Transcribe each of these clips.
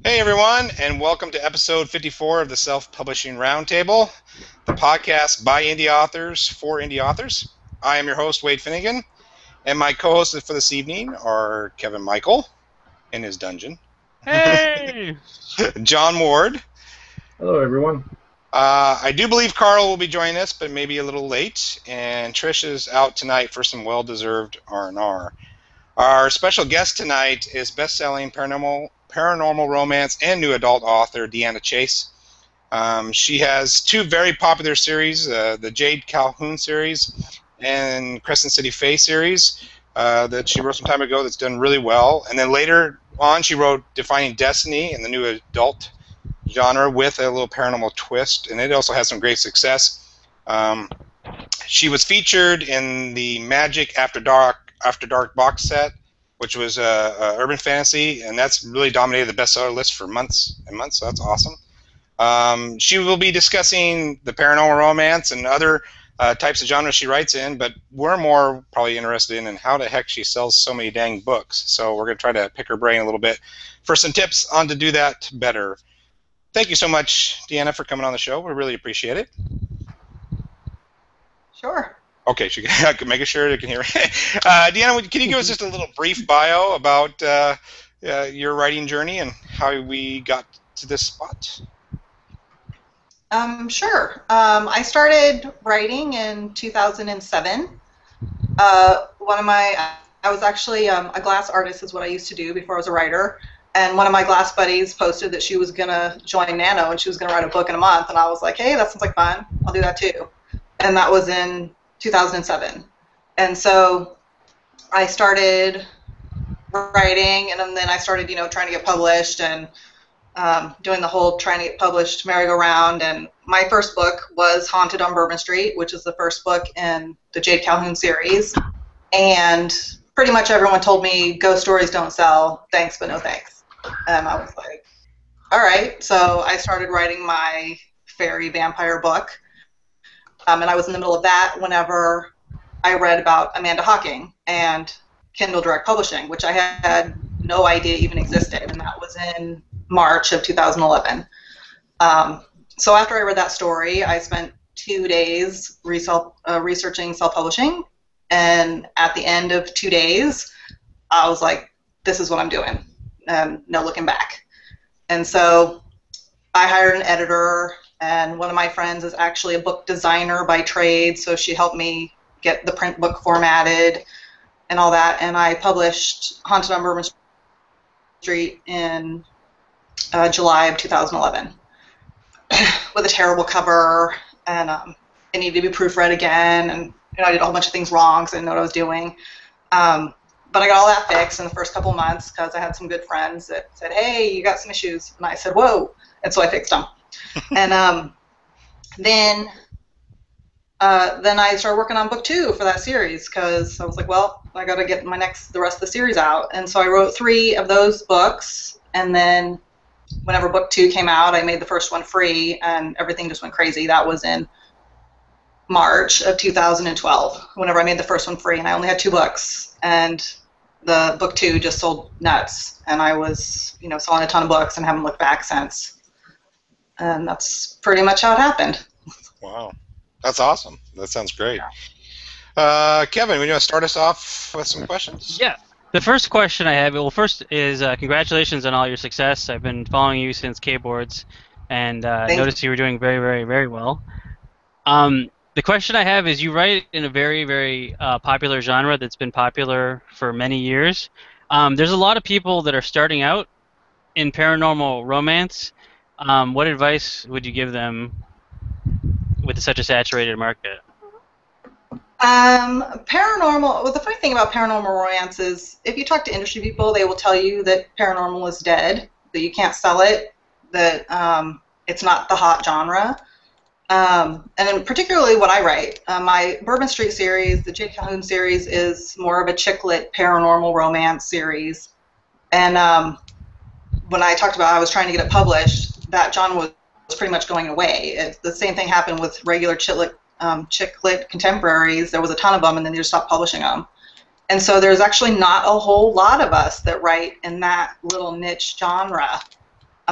Hey everyone, and welcome to episode 54 of the Self-Publishing Roundtable, the podcast by indie authors for indie authors. I am your host, Wade Finnegan, and my co-hosts for this evening are Kevin Michael in his dungeon, Hey! John Ward. Hello, everyone. I do believe Carl will be joining us, but maybe a little late, and Trish is out tonight for some well-deserved R&R. Our special guest tonight is best-selling paranormal romance and new adult author Deanna Chase. She has two very popular series, the Jade Calhoun series and Crescent City Fae series that she wrote some time ago that's done really well. And then later on she wrote Defining Destiny in the new adult genre with a little paranormal twist, and it also has some great success. She was featured in the Magic After Dark box set, which was urban fantasy, and that's really dominated the bestseller list for months and months, so that's awesome. She will be discussing the paranormal romance and other types of genres she writes in, but we're more probably interested in how the heck she sells so many dang books. So we're going to try to pick her brain a little bit for some tips on to do that better. Thank you so much, Deanna, for coming on the show. We really appreciate it. Sure. Okay, she can make sure you can hear. Deanna, can you give us just a little brief bio about your writing journey and how we got to this spot? Sure. I started writing in 2007. I was actually a glass artist is what I used to do before I was a writer. And one of my glass buddies posted that she was going to join Nano and she was going to write a book in a month. And I was like, hey, that sounds like fun. I'll do that too. And that was in 2007. And so I started writing, and then I started, trying to get published and doing the whole trying to get published merry-go-round. And my first book was Haunted on Bourbon Street, which is the first book in the Jade Calhoun series. And pretty much everyone told me, ghost stories don't sell, thanks but no thanks. And I was like, all right. So I started writing my fairy vampire book. And I was in the middle of that whenever I read about Amanda Hawking and Kindle Direct Publishing, which I had no idea even existed, and that was in March of 2011. So after I read that story, I spent 2 days researching self-publishing, and at the end of 2 days, I was like, this is what I'm doing, and no looking back. And so I hired an editor, and one of my friends is actually a book designer by trade, so she helped me get the print book formatted and all that, and I published Haunted on Bourbon Street in July of 2011 with a terrible cover, and it needed to be proofread again, and I did a whole bunch of things wrong because I didn't know what I was doing. But I got all that fixed in the first couple months because I had some good friends that said, hey, you got some issues, and I said, whoa, and so I fixed them. And then I started working on book 2 for that series because I was like, well, I got to get the rest of the series out. And so I wrote 3 of those books, and then whenever book 2 came out, I made the first one free, and everything just went crazy. That was in March of 2012, whenever I made the first one free, and I only had 2 books, and the book 2 just sold nuts, and I was, selling a ton of books and haven't looked back since. And that's pretty much how it happened. Wow. That's awesome. That sounds great. Kevin, would you want to start us off with some questions? Yeah. The first question I have, first is congratulations on all your success. I've been following you since K-Boards, and noticed you were doing very, very, very well. The question I have is, you write in a very, very popular genre that's been popular for many years. There's a lot of people that are starting out in paranormal romance. What advice would you give them with such a saturated market? Paranormal, well, the funny thing about paranormal romance is if you talk to industry people, they will tell you that paranormal is dead, that you can't sell it, that it's not the hot genre. And particularly what I write, my Bourbon Street series, the Jade Calhoun series, is more of a chick lit paranormal romance series. And when I talked about I was trying to get it published, that genre was pretty much going away. The same thing happened with regular chick lit contemporaries. There was a ton of them, and then they just stopped publishing them. And so there's actually not a whole lot of us that write in that little niche genre.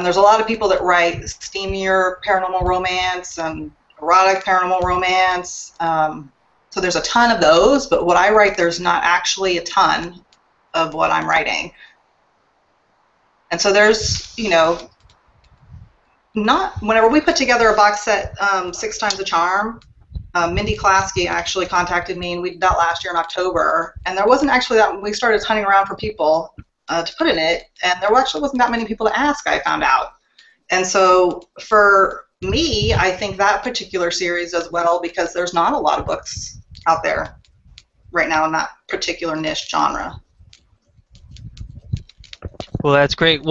There's a lot of people that write steamier paranormal romance and erotic paranormal romance. So there's a ton of those, but what I write, there's not actually a ton of what I'm writing. And so there's, not whenever we put together a box set, 6 Times the Charm, Mindy Klasky actually contacted me, and we did that last year in October. And there wasn't actually that. We started hunting around for people to put in it, and there actually wasn't that many people to ask, I found out. And so for me, I think that particular series does well because there's not a lot of books out there right now in that particular niche genre. Well, that's great.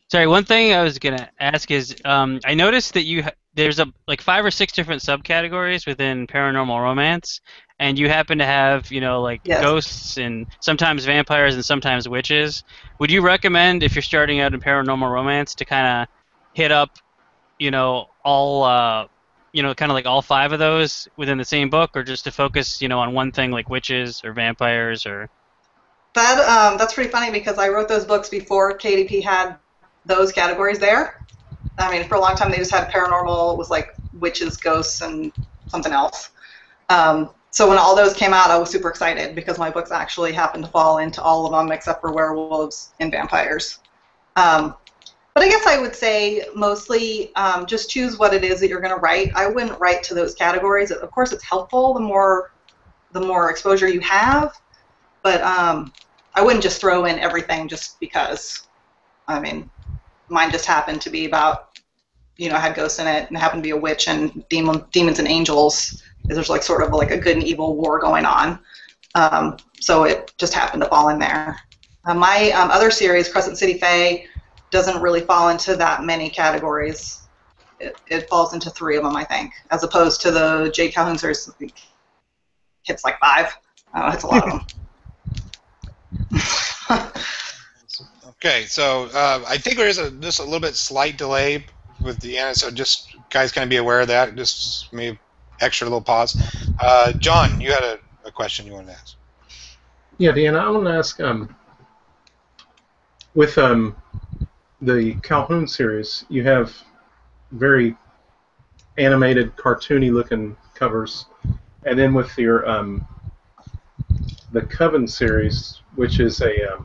Sorry, one thing I was gonna ask is, I noticed that there's like 5 or 6 different subcategories within paranormal romance, and you happen to have, like Yes. ghosts and sometimes vampires and sometimes witches. Would you recommend, if you're starting out in paranormal romance, to kind of hit up, all, kind of like all 5 of those within the same book, or just to focus, on one thing like witches or vampires or? That's pretty funny because I wrote those books before KDP had those categories there. I mean, for a long time they just had paranormal. It was like witches, ghosts, and something else. So when all those came out, I was super excited because my books actually happened to fall into all of them except for werewolves and vampires. But I guess I would say mostly just choose what it is that you're going to write. I wouldn't write to those categories. Of course, it's helpful the more exposure you have, but I wouldn't just throw in everything just because. I mean, mine just happened to be about, had ghosts in it and happened to be a witch and demons and angels. There's like sort of like a good and evil war going on. So it just happened to fall in there. My other series, Crescent City Fae, doesn't really fall into that many categories. It falls into 3 of them, I think, as opposed to the Jade Calhoun series. Hits like 5. It's a lot of them. Okay, so I think there is just a little bit slight delay with Deanna, so just guys kind of be aware of that. Just maybe extra little pause. John, you had a question you wanted to ask. Yeah, Deanna, I want to ask, with the Calhoun series, you have very animated, cartoony-looking covers, and then with your the Coven series, which is a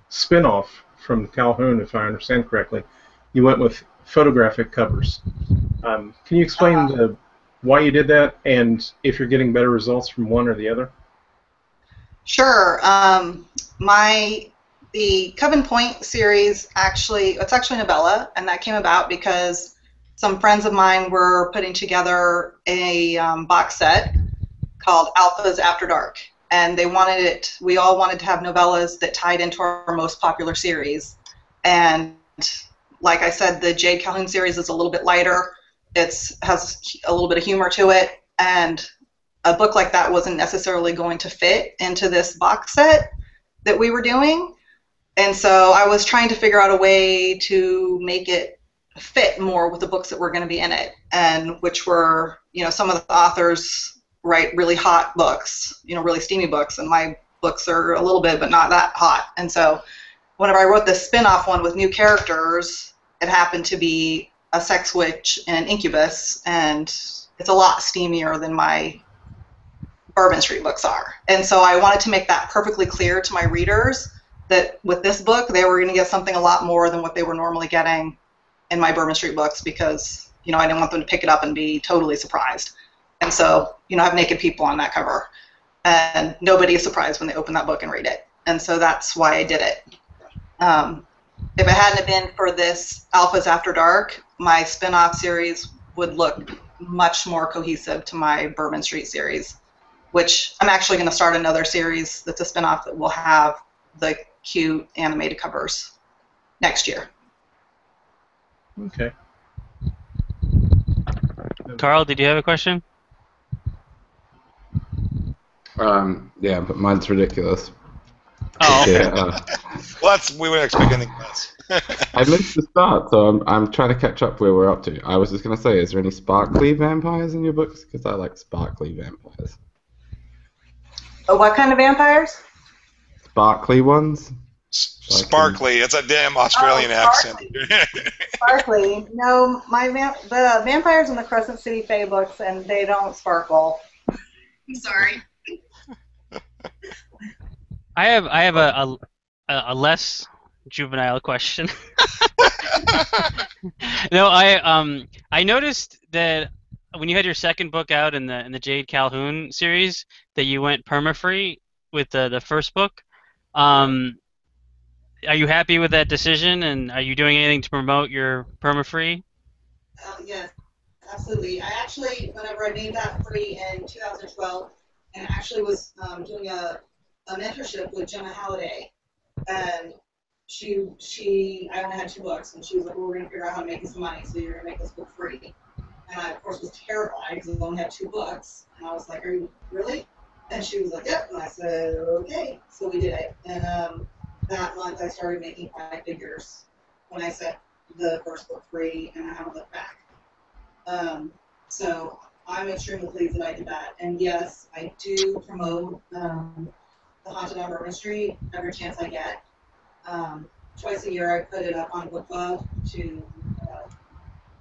spin-off from Calhoun, if I understand correctly, you went with photographic covers. Can you explain why you did that, and if you're getting better results from one or the other? Sure. The Coven Point series it's actually a novella, and that came about because some friends of mine were putting together a box set called Alphas After Dark. And we all wanted to have novellas that tied into our most popular series. And like I said, the Jade Calhoun series is a little bit lighter. It has a little bit of humor to it. And a book like that wasn't necessarily going to fit into this box set that we were doing. And so I was trying to figure out a way to make it fit more with the books that were going to be in it, and which were, some of the authors write really hot books, really steamy books, and my books are a little bit, but not that hot. And so whenever I wrote this spin-off one with new characters, it happened to be a sex witch and an incubus, and it's a lot steamier than my Bourbon Street books are. And so I wanted to make that perfectly clear to my readers that with this book, they were going to get something a lot more than what they were normally getting in my Bourbon Street books because, I didn't want them to pick it up and be totally surprised. And so, I have naked people on that cover, and nobody is surprised when they open that book and read it. And so that's why I did it. If it hadn't been for this Alphas After Dark, my spin-off series would look much more cohesive to my Bourbon Street series, which I'm actually going to start another series that's a spin-off that will have the cute animated covers next year. Okay. Carl, did you have a question? Yeah, but mine's ridiculous. Oh. Yeah, We would expect anything less. I missed the start, so I'm trying to catch up where we're up to. I was just going to say, is there any sparkly vampires in your books? Because I like sparkly vampires. What kind of vampires? Sparkly ones? Sparkly. It's a damn Australian accent. Sparkly. No, the vampires in the Crescent City Fae books, and they don't sparkle. I'm sorry. I have a less juvenile question. No, I noticed that when you had your second book out in the Jade Calhoun series, that you went permafree with the first book. Are you happy with that decision, and are you doing anything to promote your permafree? Yes, absolutely. I actually, whenever I made that free in 2012, and actually was doing a mentorship with Jenna Halliday, and I only had 2 books, and she was like, well, we're going to figure out how to make you some money, so you're going to make this book free. And I, of course, was terrified because I only had 2 books, and I was like, are you really? And she was like, yep, and I said, okay, so we did it. And that month I started making 5 figures when I set the first book free, and I haven't looked back. So I'm extremely pleased that I did that. And yes, I do promote the Haunted on Bourbon Street every chance I get. Twice a year I put it up on Bookbub to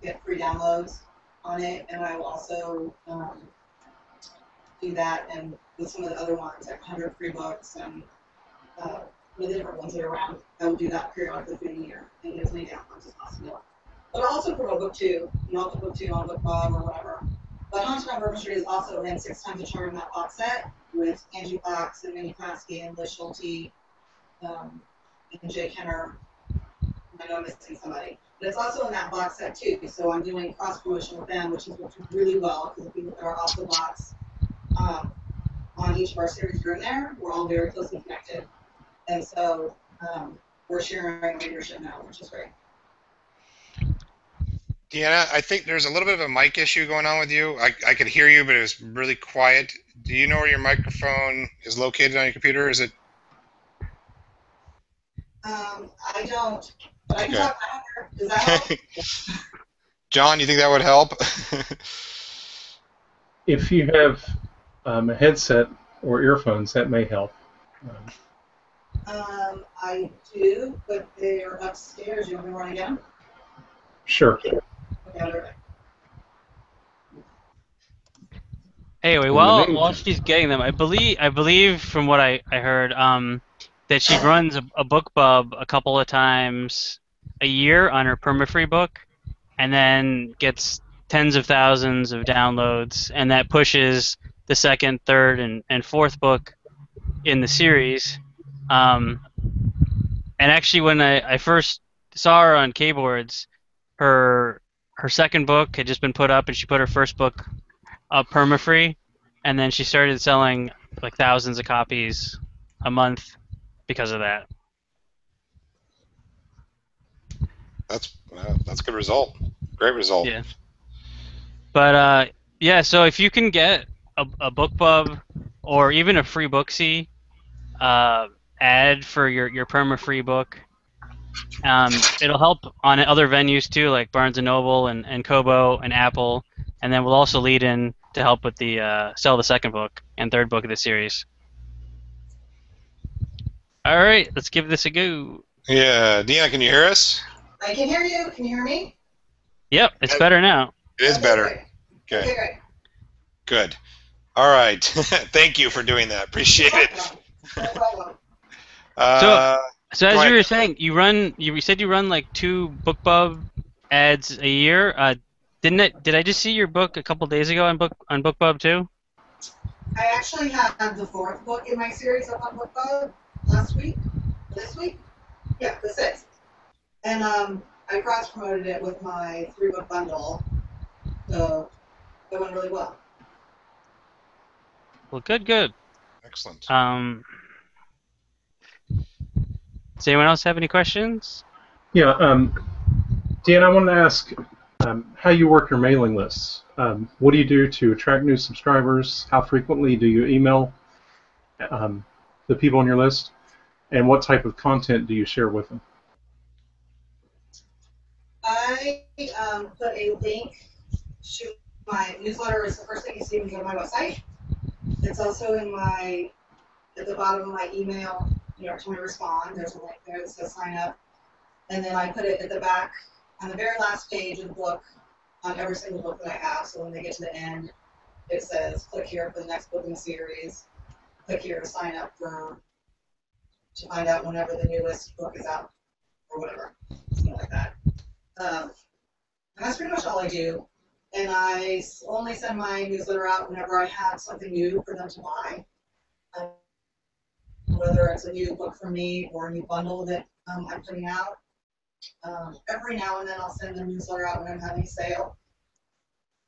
get free downloads on it, and I will also do that and with some of the other ones, like 100 free books and with the different ones that are around. I will do that periodically through the year and get as many downloads as possible. But I'll also promote book 2, I'll put book 2 on Bookbub or whatever. But Haunted on Bourbon Street is also in 6 times the charm in that box set with Angie Fox and Minnie Klasky and Liz Schulte and Jay Kenner. I know I'm missing somebody. But it's also in that box set too, so I'm doing cross promotion with them, which is working really well because if you look at our off the box on each of our series are in there, we're all very closely connected. And so we're sharing leadership now, which is great. Deanna, I think there's a little bit of a mic issue going on with you. I could hear you, but it was really quiet. Do you know where your microphone is located on your computer? Is it? I don't, but I can talk louder. Does that help? John, you think that would help? If you have a headset or earphones, that may help. I do, but they're upstairs. You want me to run again? Sure. Okay, I'll be right back. Anyway, while she's getting them, I believe from what I heard, that she runs a Bookbub a couple of times a year on her permafree book, and then gets tens of thousands of downloads, and that pushes the second, third, and fourth book in the series. And actually, when I first saw her on Kboards, her second book had just been put up, and she put her first book up permafree, and then she started selling like thousands of copies a month because of that. That's a good result. Great result. Yeah. But yeah, so if you can get a Bookbub or even a free Booksy ad for your perma-free book, it'll help on other venues too, like Barnes & Noble and Kobo and Apple, and then we'll also lead in to help with the sell the second book and third book of the series. All right, let's give this a go. Yeah, Deanna, can you hear us? I can hear you. Can you hear me? Yep, it's better now. It is better. Okay. Okay. Good. All right. Thank you for doing that. Appreciate it. No problem. So as you were saying, you said you run like 2 Bookbub ads a year. Did I just see your book a couple days ago on Bookbub too? I actually had the 4th book in my series up on Bookbub this week? Yeah, the 6th. And I cross-promoted it with my 3-book bundle, so it went really well. Well, good. Excellent. Does anyone else have any questions? Yeah, Dan, I wanted to ask how you work your mailing lists. What do you do to attract new subscribers? How frequently do you email the people on your list? And what type of content do you share with them? I put a link to my newsletter. Is the first thing you see when you go to my website. It's also at the bottom of my email every time I respond, there's a link there that says sign up. And then I put it at the back, on the very last page of the book, on every single book that I have. So when they get to the end, it says, click here for the next book in the series. Click here to sign up to find out whenever the newest book is out, or whatever, something like that. And that's pretty much all I do. And I only send my newsletter out whenever I have something new for them to buy. Whether it's a new book from me or a new bundle that I'm putting out. Every now and then I'll send a newsletter out when I'm having a sale.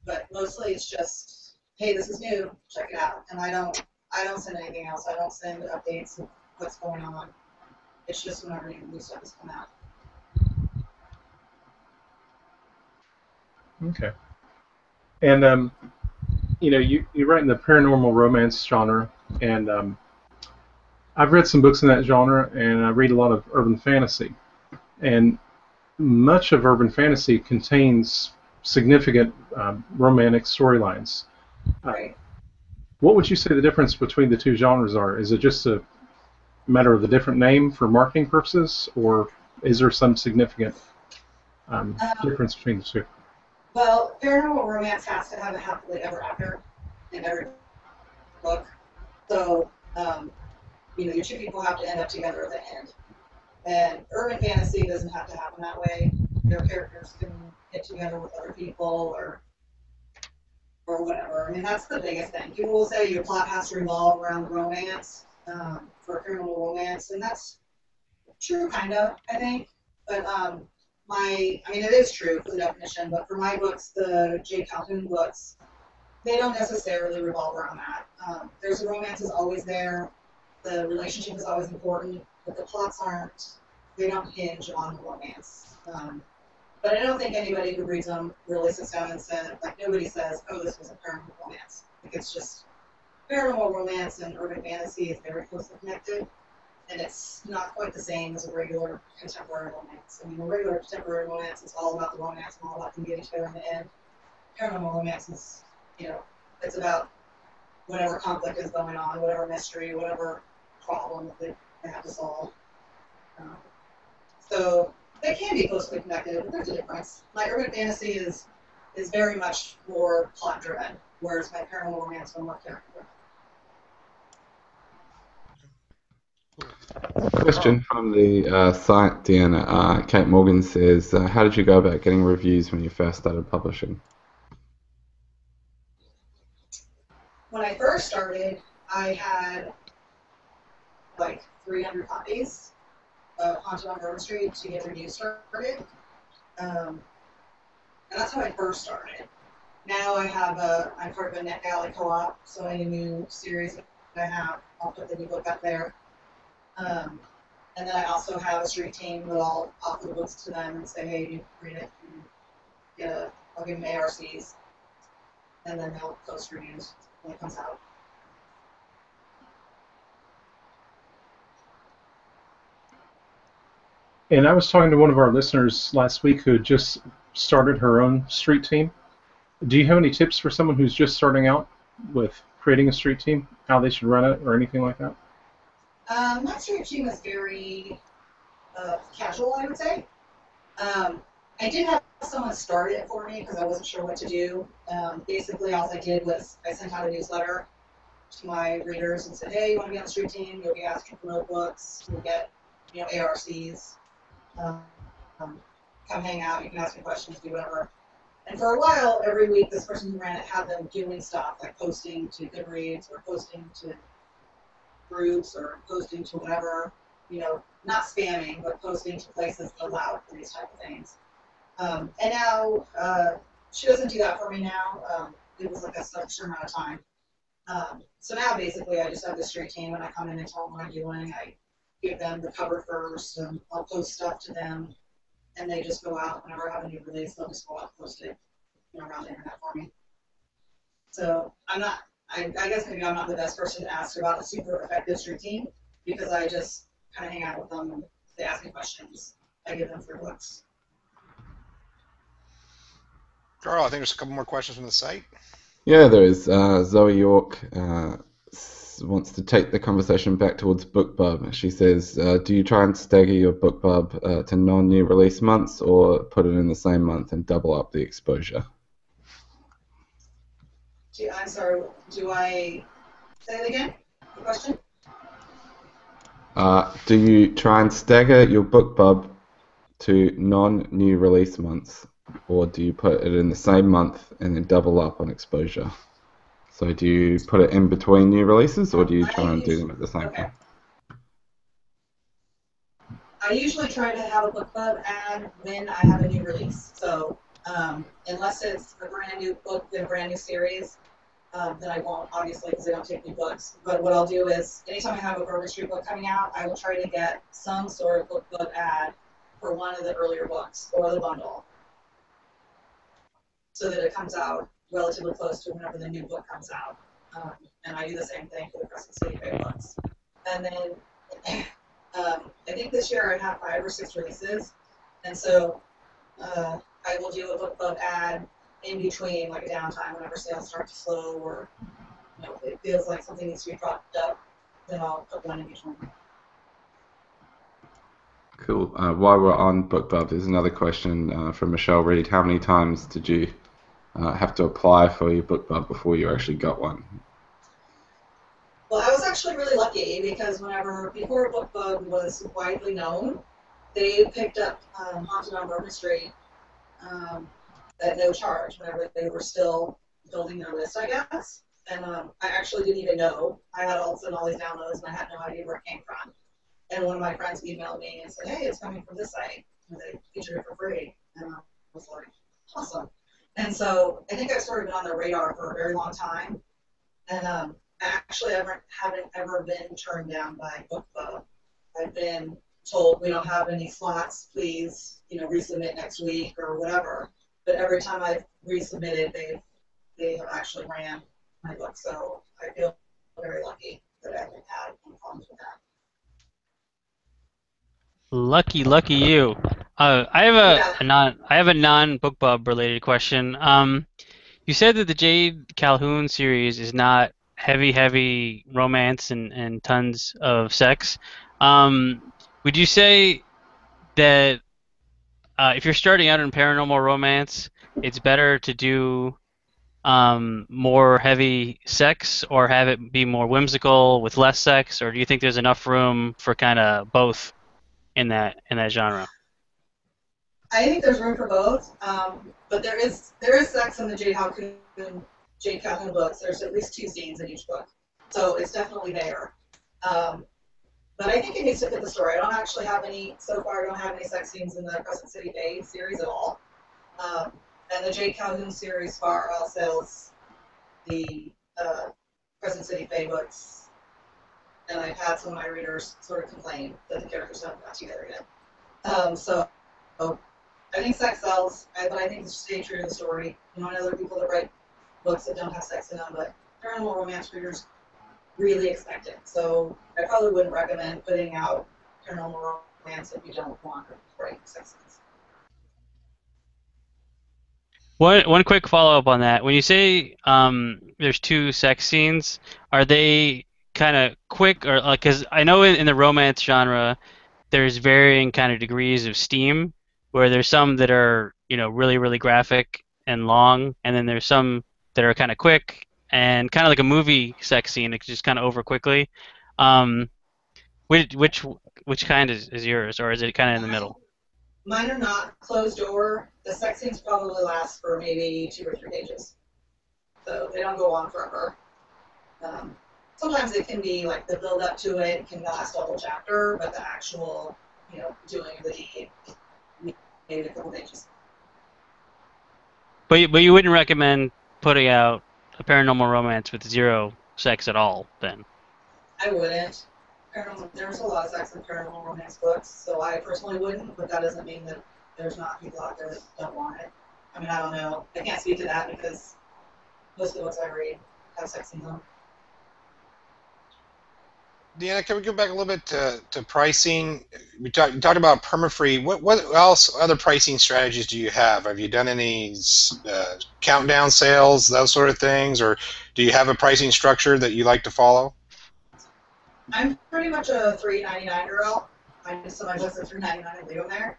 But mostly it's just, hey, this is new, check it out. And I don't send anything else. I don't send updates of what's going on. It's just whenever new stuff has come out. Okay. And you write in the paranormal romance genre, and I've read some books in that genre, and I read a lot of urban fantasy. And much of urban fantasy contains significant romantic storylines. Right. What would you say the difference between the two genres are? Is it just a matter of the different name for marketing purposes, or is there some significant difference between the two? Well, paranormal romance has to have a happily ever after in every book. So, your two people have to end up together at the end. And urban fantasy doesn't have to happen that way. Their characters can get together with other people or whatever. I mean, that's the biggest thing. People will say your plot has to revolve around romance for paranormal romance, and that's true, kind of, I think. But it is true for the definition, but for my books, the Jade Calhoun books, they don't necessarily revolve around that. There's a romance is always there. The relationship is always important, but the plots they don't hinge on romance. But I don't think anybody who reads them really sits down and says, nobody says, oh, this was a paranormal romance. It's just paranormal romance and urban fantasy is very closely connected, and it's not quite the same as a regular contemporary romance. I mean, a regular contemporary romance is all about the romance and all about them getting together in the end. Paranormal romance is, it's about whatever conflict is going on, whatever mystery, whatever problem that they have to solve. So they can be closely connected, but there's a difference. My urban fantasy is very much more plot driven, whereas my paranormal romance is more character driven. Question from the site, Deanna. Kate Morgan says, how did you go about getting reviews when you first started publishing? When I first started, I had 300 copies of Haunted on Bourbon Street to get reviews started. And that's how I first started. Now I'm part of a NetGalley co-op, so any new series that I have, I'll put the new book up there. And then I also have a street team that I'll offer the books to them and say, hey, you read it, and I'll give them ARCs, and then they'll post reviews when it comes out. And I was talking to one of our listeners last week who had just started her own street team. Do you have any tips for someone who's just starting out with creating a street team, how they should run it or anything like that? My street team is very casual, I would say. I did have someone start it for me because I wasn't sure what to do. Basically, all I did was I sent out a newsletter to my readers and said, hey, you want to be on the street team? You'll be asked to promote books. You'll get ARCs. Come hang out. You can ask me questions, do whatever. And for a while, every week, this person who ran it had them doing stuff, like posting to Goodreads or posting to groups or posting to whatever, not spamming, but posting to places allowed for these type of things. And now, she doesn't do that for me now. It was like a certain amount of time. So now, basically, I just have the street team, and I come in and tell them what I'm doing. I give them the cover first, and I'll post stuff to them, and they just go out. Whenever I have a new release, they'll just go out and post it around the internet for me. So I guess maybe I'm not the best person to ask about a super effective street team, because I just kind of hang out with them, and they ask me questions. I give them free books. Carl, I think there's a couple more questions from the site. Yeah, there is. Zoe York wants to take the conversation back towards Bookbub. She says, do you try and stagger your Bookbub to non-new release months, or put it in the same month and double up the exposure? I'm sorry, do I say it again? The question? Do you try and stagger your Bookbub to non-new release months, or do you put it in the same month and then double up on exposure? So do you put it in between new releases, or do you try and do them at the same time? I usually try to have a BookBub ad when I have a new release. So unless it's a brand new book in a brand new series, then I won't, obviously, because they don't take new books. But what I'll do is, anytime I have a Bourbon Street book coming out, I will try to get some sort of BookBub ad for one of the earlier books or the bundle, so that it comes out relatively close to whenever the new book comes out. And I do the same thing for the Crescent City Fae books. And then I think this year I have 5 or 6 releases, and so I will do a BookBub ad in between, like a downtime, whenever sales start to slow, or it feels like something needs to be propped up, then I'll put one in between. Cool. While we're on Bookbub, there's another question from Michelle Reed. How many times did you have to apply for your Bookbub before you actually got one? Well, I was actually really lucky, because before Bookbub was widely known, they picked up Haunted on Bourbon Street at no charge whenever they were still building their list, I guess. And I actually didn't even know. I had all these downloads, and I had no idea where it came from. And one of my friends emailed me and said, hey, it's coming from this site. And they featured it for free. And I was like, awesome. And so I think I've sort of been on their radar for a very long time. And I actually haven't ever been turned down by Bookbub. I've been told, we don't have any slots, please, resubmit next week or whatever. But every time I've resubmitted, they have actually ran my book. So I feel very lucky that I haven't had any problems with that. Lucky you. I have a non Bookbub related question. You said that the Jade Calhoun series is not heavy romance and tons of sex. Would you say that if you're starting out in paranormal romance, it's better to do more heavy sex, or have it be more whimsical with less sex, or do you think there's enough room for kind of both in that genre? I think there's room for both, but there is sex in the Jade Calhoun books. There's at least 2 scenes in each book, so it's definitely there. But I think it needs to fit the story. I don't actually have any so far. I don't have any sex scenes in the Crescent City Fae series at all. And the Jade Calhoun series far outsells the Crescent City Fae books. And I've had some of my readers sort of complain that the characters haven't got together yet. So I think sex sells, but I think it's stay true to the story. I know there are people that write books that don't have sex in them, but paranormal romance readers really expect it. So I probably wouldn't recommend putting out paranormal romance if you don't want to write sex scenes. One quick follow-up on that. When you say there's 2 sex scenes, are they kind of quick, or because I know in the romance genre there's varying kind of degrees of steam, where there's some that are really graphic and long, and then there's some that are kind of quick and kind of like a movie sex scene. It's just kind of over quickly. Which kind is yours, or is it kind of in the middle? Mine are not closed door. The sex scenes probably last for maybe 2 or 3 pages, so they don't go on forever. Sometimes it can be like the build up to it can last a whole chapter, but the actual, doing of the deed, maybe a couple pages. But you wouldn't recommend putting out a paranormal romance with 0 sex at all, then? I wouldn't. There's a lot of sex in paranormal romance books, so I personally wouldn't, but that doesn't mean that there's not people out there that don't want it. I mean, I don't know. I can't speak to that because most of the books I read have sex in them. Deanna, can we go back a little bit to pricing? You talked about permafree. What else, other pricing strategies do you have? Have you done any countdown sales, those sort of things, or do you have a pricing structure that you like to follow? I'm pretty much a $3.99 girl. I just so my books are $3.99 and leave them there.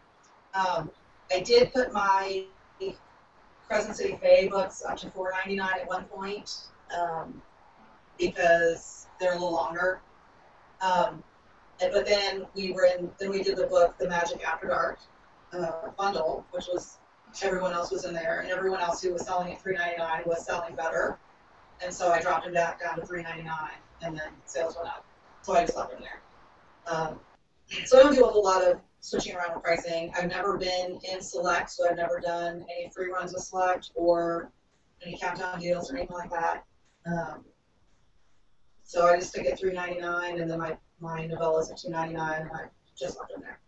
I did put my Crescent City Fae books up to $4.99 at one point because they're a little longer. But then we did the book The Magic After Dark bundle, which was everyone else was in there, and everyone else who was selling at $3.99 was selling better, and so I dropped them back down to $3.99, and then sales went up, so I just left them there. So I don't do a whole lot of switching around with pricing. I've never been in Select, so I've never done any free runs with Select or any countdown deals or anything like that. So I just stick at $3.99, and then my novellas at $2.99, and I just left them there.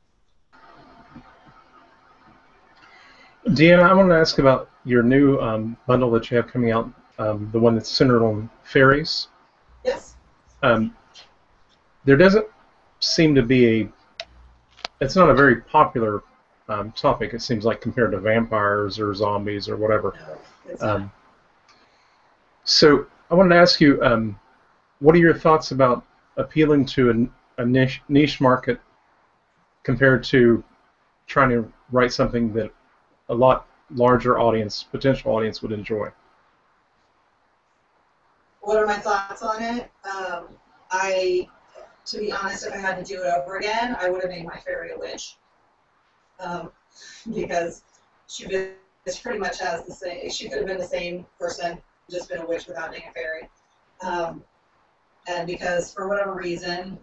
Deanna, I want to ask about your new bundle that you have coming out, the one that's centered on fairies. Yes. There doesn't seem to be it's not a very popular topic, it seems like, compared to vampires or zombies or whatever. No, it's not. So I wanted to ask you, what are your thoughts about appealing to a niche market compared to trying to write something that a lot larger potential audience would enjoy? What are my thoughts on it? To be honest, if I had to do it over again, I would have made my fairy a witch. Because she pretty much has the same, she could have been the same person, just been a witch without being a fairy. And because for whatever reason,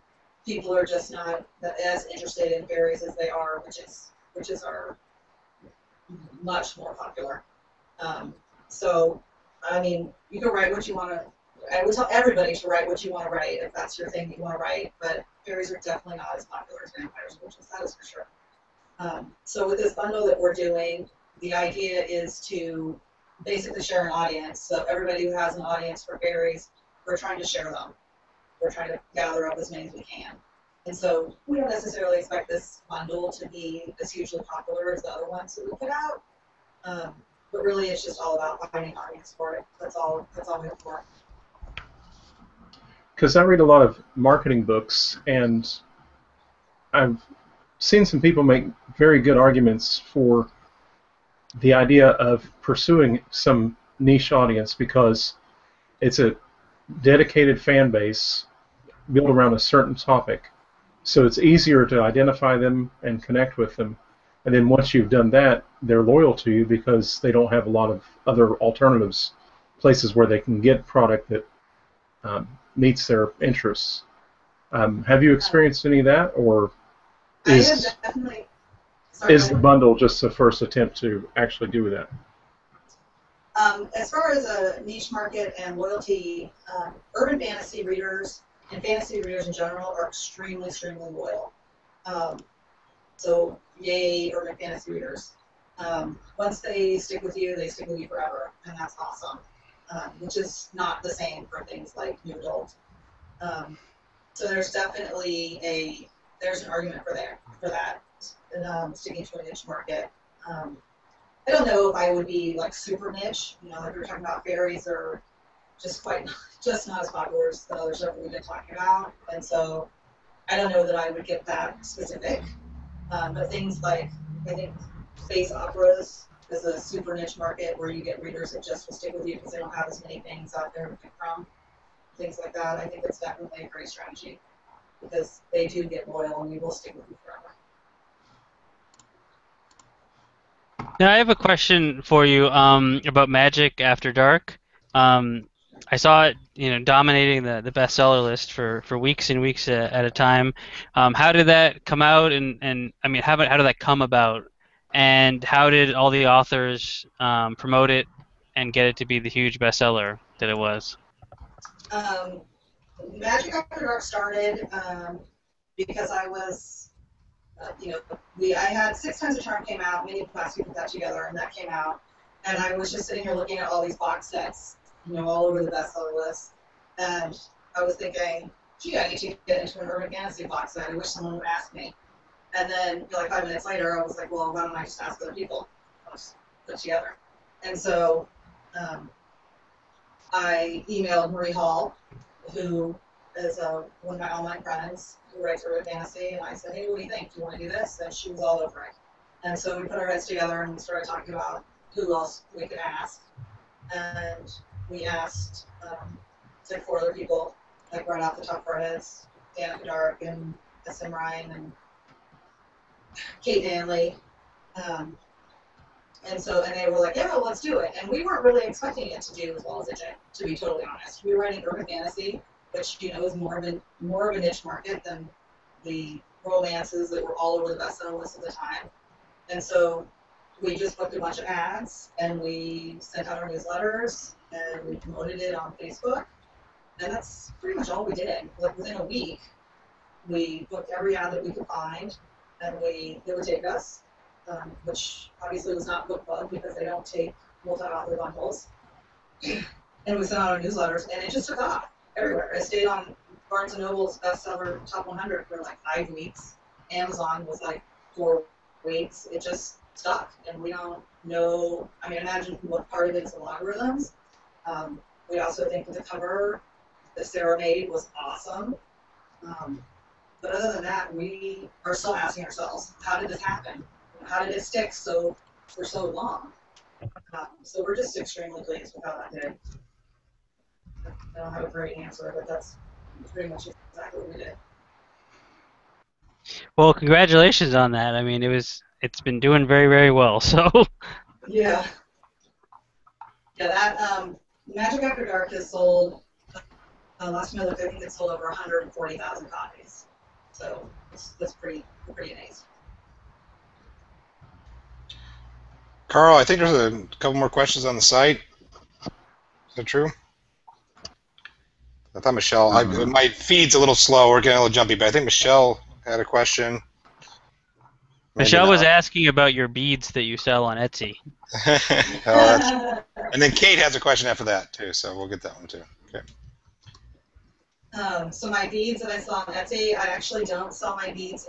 people are just not as interested in fairies as they are witches. Witches are much more popular. So, I mean, you can write what you want to. I would tell everybody to write what you want to write if that's your thing that you want to write, but fairies are definitely not as popular as vampires and witches, that is for sure. So with this bundle that we're doing, the idea is to basically share an audience. So everybody who has an audience for fairies, we're trying to share them. We're trying to gather up as many as we can. And so we don't necessarily expect this bundle to be as hugely popular as the other ones that we put out. But really it's just all about finding an audience for it. That's all we look for. Because I read a lot of marketing books, and I've seen some people make very good arguments for the idea of pursuing some niche audience because it's a dedicated fan base built around a certain topic. So it's easier to identify them and connect with them. And then once you've done that, they're loyal to you because they don't have a lot of other alternatives, places where they can get product that meets their interests. Have you experienced any of that, or is the bundle just the first attempt to actually do that? As far as a niche market and loyalty, urban fantasy readers and fantasy readers in general are extremely, extremely loyal. So yay, urban fantasy readers. Once they stick with you forever, and that's awesome. Which is not the same for things like new adult. So there's definitely there's an argument for that, sticking to a niche market. I don't know if I would be like super niche. You know, like we were talking about, fairies are just not as popular as the other stuff we've been talking about, and so I don't know that I would get that specific. But things like, I think, space operas is a super niche market where you get readers that just will stick with you because they don't have as many things out there to pick from. Things like that, I think it's definitely a great strategy because they do get loyal and we will stick with you forever. Now I have a question for you about Magic After Dark. I saw it, dominating the bestseller list for weeks and weeks at a time. How did that come out, and I mean, how did that come about, and how did all the authors promote it and get it to be the huge bestseller that it was? Magic After Dark started because I was, I had Six Times a Charm came out, many class we put that together, and that came out, and I was just sitting here looking at all these box sets, all over the bestseller list, and I was thinking, gee, I need to get into an urban fantasy box set. I wish someone would ask me. And then, like 5 minutes later, I was like, well, why don't I just ask other people? I'll just put it together. And so I emailed Marie Hall, who is one of my online friends who writes urban fantasy, and I said, hey, what do you think? Do you want to do this? And she was all over it. And so we put our heads together and we started talking about who else we could ask. And we asked like 4 other people, like right off the top of our heads, Danica Dark and S.M. Ryan and Kate Danley. And they were like, yeah, well, let's do it. And we weren't really expecting it to do as well as it did, to be totally honest. We were writing urban fantasy, which, you know, is more of a niche market than the romances that were all over the bestseller list at the time. And so we just booked a bunch of ads, and we sent out our newsletters, and we promoted it on Facebook. And that's pretty much all we did. Like within a week, we booked every ad that we could find, and they would take us, which obviously was not Bookbub because they don't take multi-author bundles. And we sent out our newsletters, and it just took off everywhere. It stayed on Barnes & Noble's bestseller top 100 for like 5 weeks. Amazon was like 4 weeks. It just stuck, and we don't know. I mean, imagine what part of it is the algorithms. We also think the cover that Sarah made was awesome. But other than that, we are still asking ourselves, how did this happen? How did it stick for so long? So we're just extremely pleased with how that did. I don't have a great answer, but that's pretty much exactly what we did. Well, congratulations on that. I mean, it's been doing very, very well. So. Yeah. Yeah, that Magic After Dark has sold. Last time I looked, I think it sold over 140,000 copies. So that's pretty amazing. Carl, I think there's a couple more questions on the site. Is that true? I thought Michelle. My feed's a little slow. We're getting a little jumpy, but I think Michelle had a question. Maybe Michelle was not. asking about your beads that you sell on Etsy. And then Kate has a question after that too, so we'll get that one too. Okay. So my beads that I sell on Etsy, I actually don't sell my beads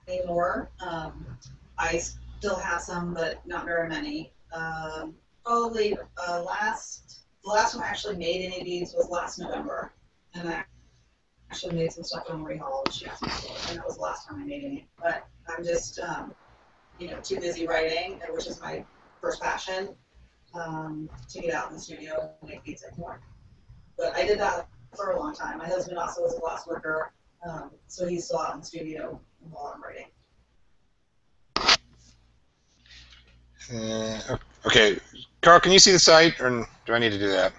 anymore. I still have some, but not very many. Probably the last time I actually made any beads was last November, and I actually made some stuff on Marie Hall, and she asked me for it, and that was the last time I made any. But I'm just, too busy writing, which is my first passion, to get out in the studio and make beads anymore. But I did that for a long time. My husband also was a glass worker, so he's still out in the studio while I'm writing. Okay, Carl, can you see the site, or do I need to do that?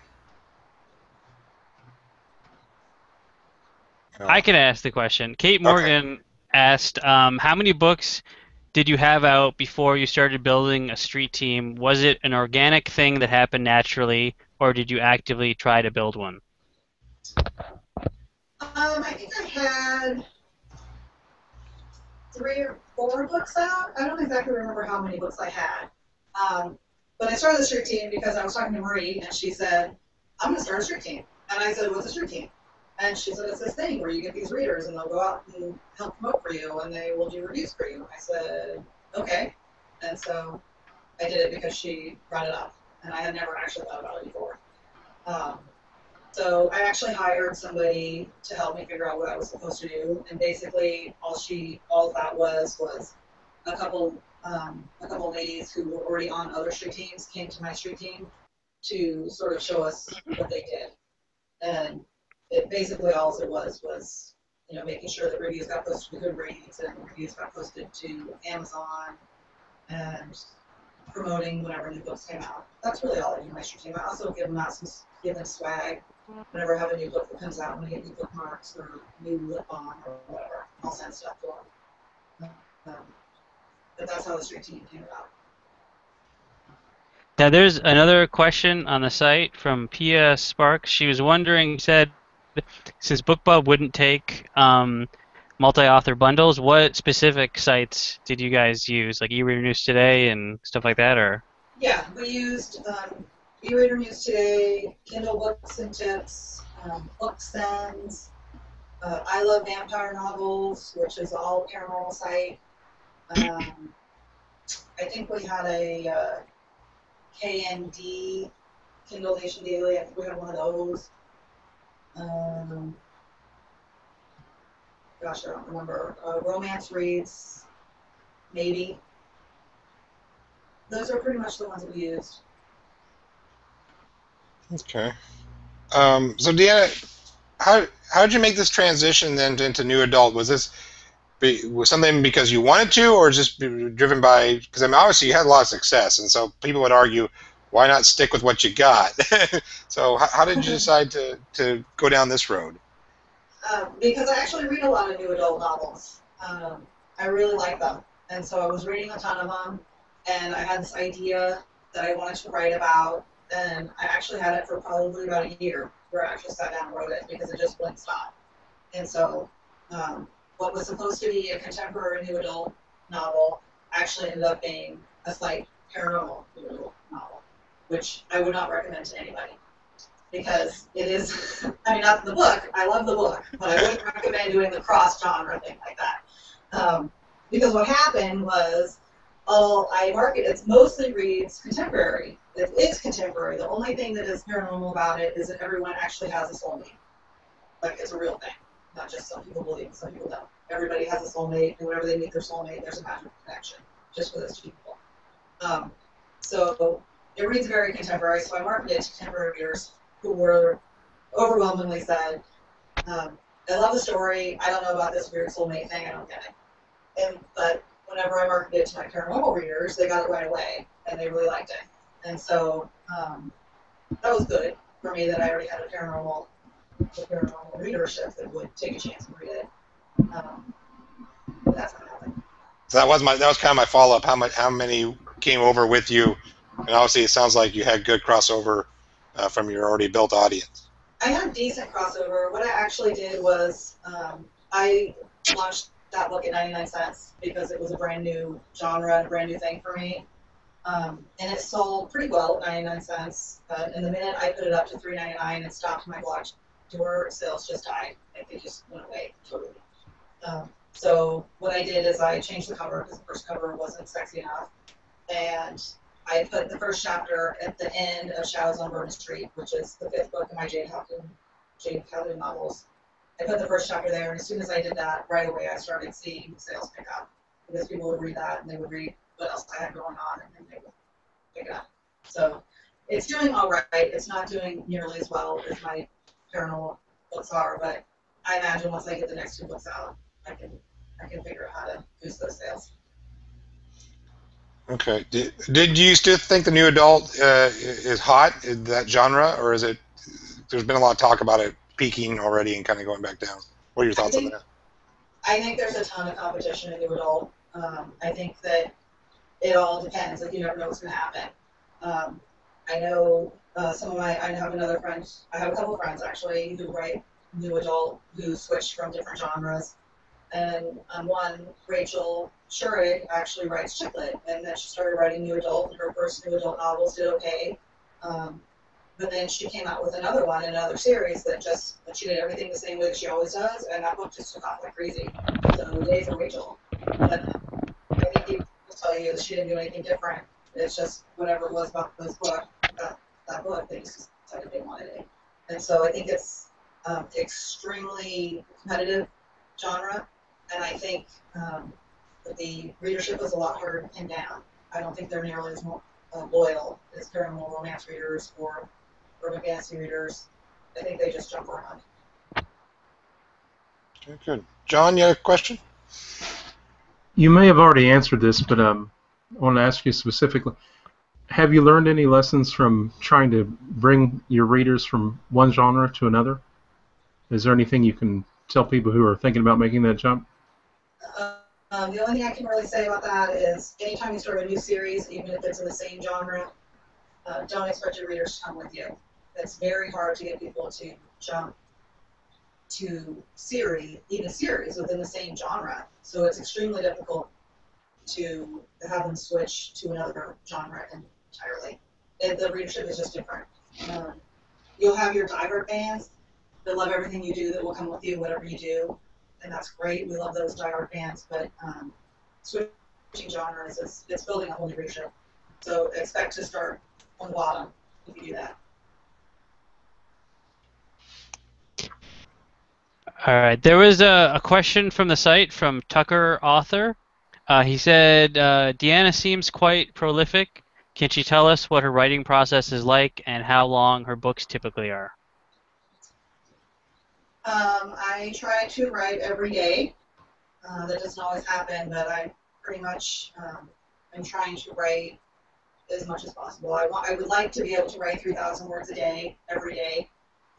I can ask the question. Kate Morgan asked, how many books did you have out before you started building a street team? Was it an organic thing that happened naturally, or did you actively try to build one? I think I had 3 or 4 books out. I don't exactly remember how many books I had. But I started the street team because I was talking to Marie, and she said, I'm going to start a street team. And I said, what's a street team? And she said, it's this thing where you get these readers, and they'll go out and help promote for you, and they will do reviews for you. I said, okay. And so I did it because she brought it up, and I had never actually thought about it before. So I actually hired somebody to help me figure out what I was supposed to do, and basically all that was a couple ladies who were already on other street teams came to my street team to sort of show us what they did. And it basically all it was making sure that reviews got posted to Goodreads and reviews got posted to Amazon and promoting whenever new books came out. That's really all I do in my street team. I also give them swag. Whenever I have a new book that comes out, when I get new bookmarks or new lip balm or whatever, I'll send stuff to them. But that's how the street team came about. Now, there's another question on the site from Pia Sparks. She was wondering, said, since Bookbub wouldn't take multi-author bundles, what specific sites did you guys use, like eReader News Today and stuff like that, or? Yeah, we used eReader News Today, Kindle Books and Tips, BookSends, I Love Vampire Novels, which is all paranormal site. I think we had a KND, Kindle Nation Daily. I think we had one of those. gosh, I don't remember. Romance reads, maybe. Those are pretty much the ones that we used. Okay. So Deanna, how did you make this transition then into new adult? Was this was something because you wanted to, or just driven by? Because I mean, obviously you had a lot of success, and so people would argue, why not stick with what you got? So how did you decide to go down this road? Because I actually read a lot of new adult novels. I really like them, and so I was reading a ton of them, and I had this idea that I wanted to write about, and I actually had it for probably about a year, where I actually sat down and wrote it because it just wouldn't stop. And so, what was supposed to be a contemporary new adult novel actually ended up being a slight paranormal new adult novel, which I would not recommend to anybody. Because it is, I mean, not the book, I love the book, but I wouldn't recommend doing the cross-genre thing like that. Because what happened was, it mostly reads contemporary. It is contemporary. The only thing that is paranormal about it is that everyone actually has a soulmate. Like, it's a real thing. Not just some people believe, some people don't. Everybody has a soulmate, and whenever they meet their soulmate, there's a magical connection, just for those people. So it reads very contemporary, so I marketed it to contemporary readers who were overwhelmingly said, I love the story, I don't know about this weird soulmate thing, I don't get it. But whenever I marketed it to my paranormal readers, they got it right away, and they really liked it. And so that was good for me that I already had a paranormal readership that would take a chance and read it. That's what happened. So that was kind of my follow up. How many came over with you? And obviously, it sounds like you had good crossover from your already built audience. I had decent crossover. What I actually did was I launched that book at 99 cents because it was a brand new genre, a brand new thing for me. And it sold pretty well at 99 cents. And the minute I put it up to $3.99 and stopped my blog tour, sales just died. Like, they just went away totally. So what I did is I changed the cover because the first cover wasn't sexy enough. And I put the first chapter at the end of Shadows on Bourbon Street, which is the 5th book in my Jade Calhoun novels. I put the first chapter there, and as soon as I did that, right away I started seeing sales pick up. Because people would read that, and they would read what else I had going on, and then they would pick it up. So it's doing all right. It's not doing nearly as well as my paranormal books are, but I imagine once I get the next 2 books out, I can figure out how to boost those sales. Okay. Did you still think the new adult is hot, in that genre, or is it? There's been a lot of talk about it peaking already and kind of going back down. What are your thoughts on that? I think there's a ton of competition in new adult. I think that it all depends. Like, you never know what's going to happen. I know I have another friend. I have a couple of friends actually who write new adult who switched from different genres. And one, Rachel Shurig, actually writes chick lit, and then she started writing new adult, and her first new adult novels did okay. But then she came out with another one, another series that she did everything the same way that she always does, and that book just took off like crazy. So yay for Rachel. But I think he will tell you that she didn't do anything different. It's just whatever it was about that book, they just decided they wanted it. And so I think it's extremely competitive genre. And I think that the readership is a lot harder to pin down. I don't think they're nearly as loyal as paranormal romance readers or urban fantasy readers. I think they just jump around. Okay, good. John, you had a question? You may have already answered this, but I want to ask you specifically. Have you learned any lessons from trying to bring your readers from one genre to another? Is there anything you can tell people who are thinking about making that jump? The only thing I can really say about that is anytime you start a new series, even if it's in the same genre, don't expect your readers to come with you. It's very hard to get people to jump to series within the same genre. So it's extremely difficult to have them switch to another genre entirely. The readership is just different. You'll have your diehard fans that love everything you do, that will come with you whatever you do, and that's great. We love those diehard fans, but switching genres it's building a whole new readership. So expect to start on the bottom if you do that. All right. There was a question from the site from Tucker Author. He said, Deanna seems quite prolific. Can she tell us what her writing process is like and how long her books typically are? I try to write every day. That doesn't always happen, but I pretty much am trying to write as much as possible. I would like to be able to write 3,000 words a day, every day,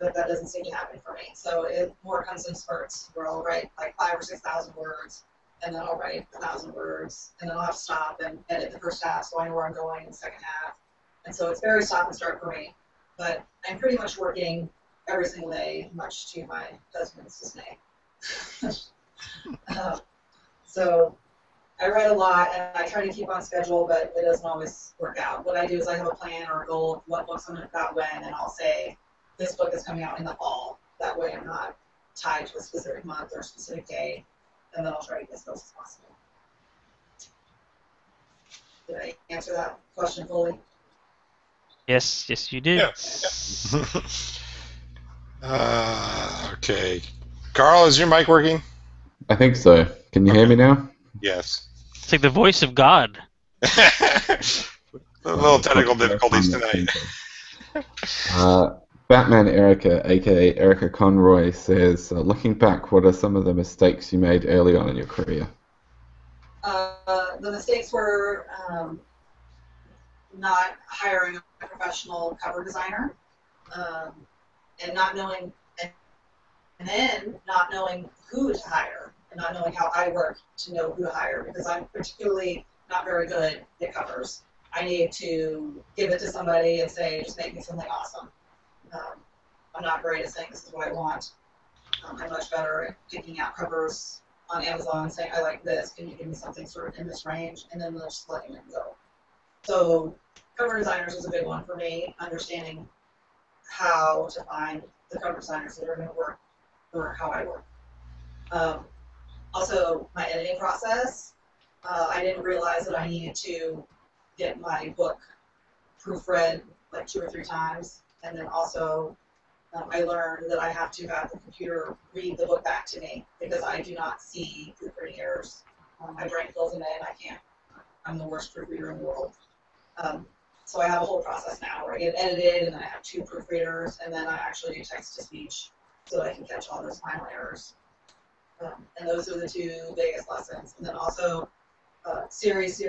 but that doesn't seem to happen for me. So it more comes in spurts where I'll write like 5,000 or 6,000 words, and then I'll write 1,000 words, and then I'll have to stop and edit the first half so I know where I'm going in the second half. And so it's very stop and start for me. But I'm pretty much working every single day, much to my husband's dismay. So I write a lot, and I try to keep on schedule, but it doesn't always work out. What I do is I have a plan or a goal of what books I'm going to put out when, and I'll say, this book is coming out in the fall. That way I'm not tied to a specific month or a specific day, and then I'll try to get as close as possible. Did I answer that question fully? Yes, you did. Yeah. Okay. Carl, is your mic working? I think so. Can you hear me now? Yes. It's like the voice of God. A little technical difficulties tonight. Batman Erica, aka Erica Conroy, says, looking back, what are some of the mistakes you made early on in your career? The mistakes were not hiring a professional cover designer, and not knowing, and then not knowing who to hire, and not knowing how I work to know who to hire, because I'm particularly not very good at covers. I need to give it to somebody and say, just make me something awesome. I'm not great at saying this is what I want. I'm much better at picking out covers on Amazon and saying, I like this, can you give me something sort of in this range, and then just letting them go. So cover designers was a big one for me, understanding how to find the cover designers that are going to work for how I work. Also, my editing process, I didn't realize that I needed to get my book proofread like 2 or 3 times, and then also I learned that I have to have the computer read the book back to me because I do not see proofreading errors. My brain fills them in, I can't. I'm the worst proofreader in the world. So I have a whole process now where I get edited, and then I have 2 proofreaders, and then I actually do text-to-speech so that I can catch all those final errors. And those are the 2 biggest lessons. And then also series,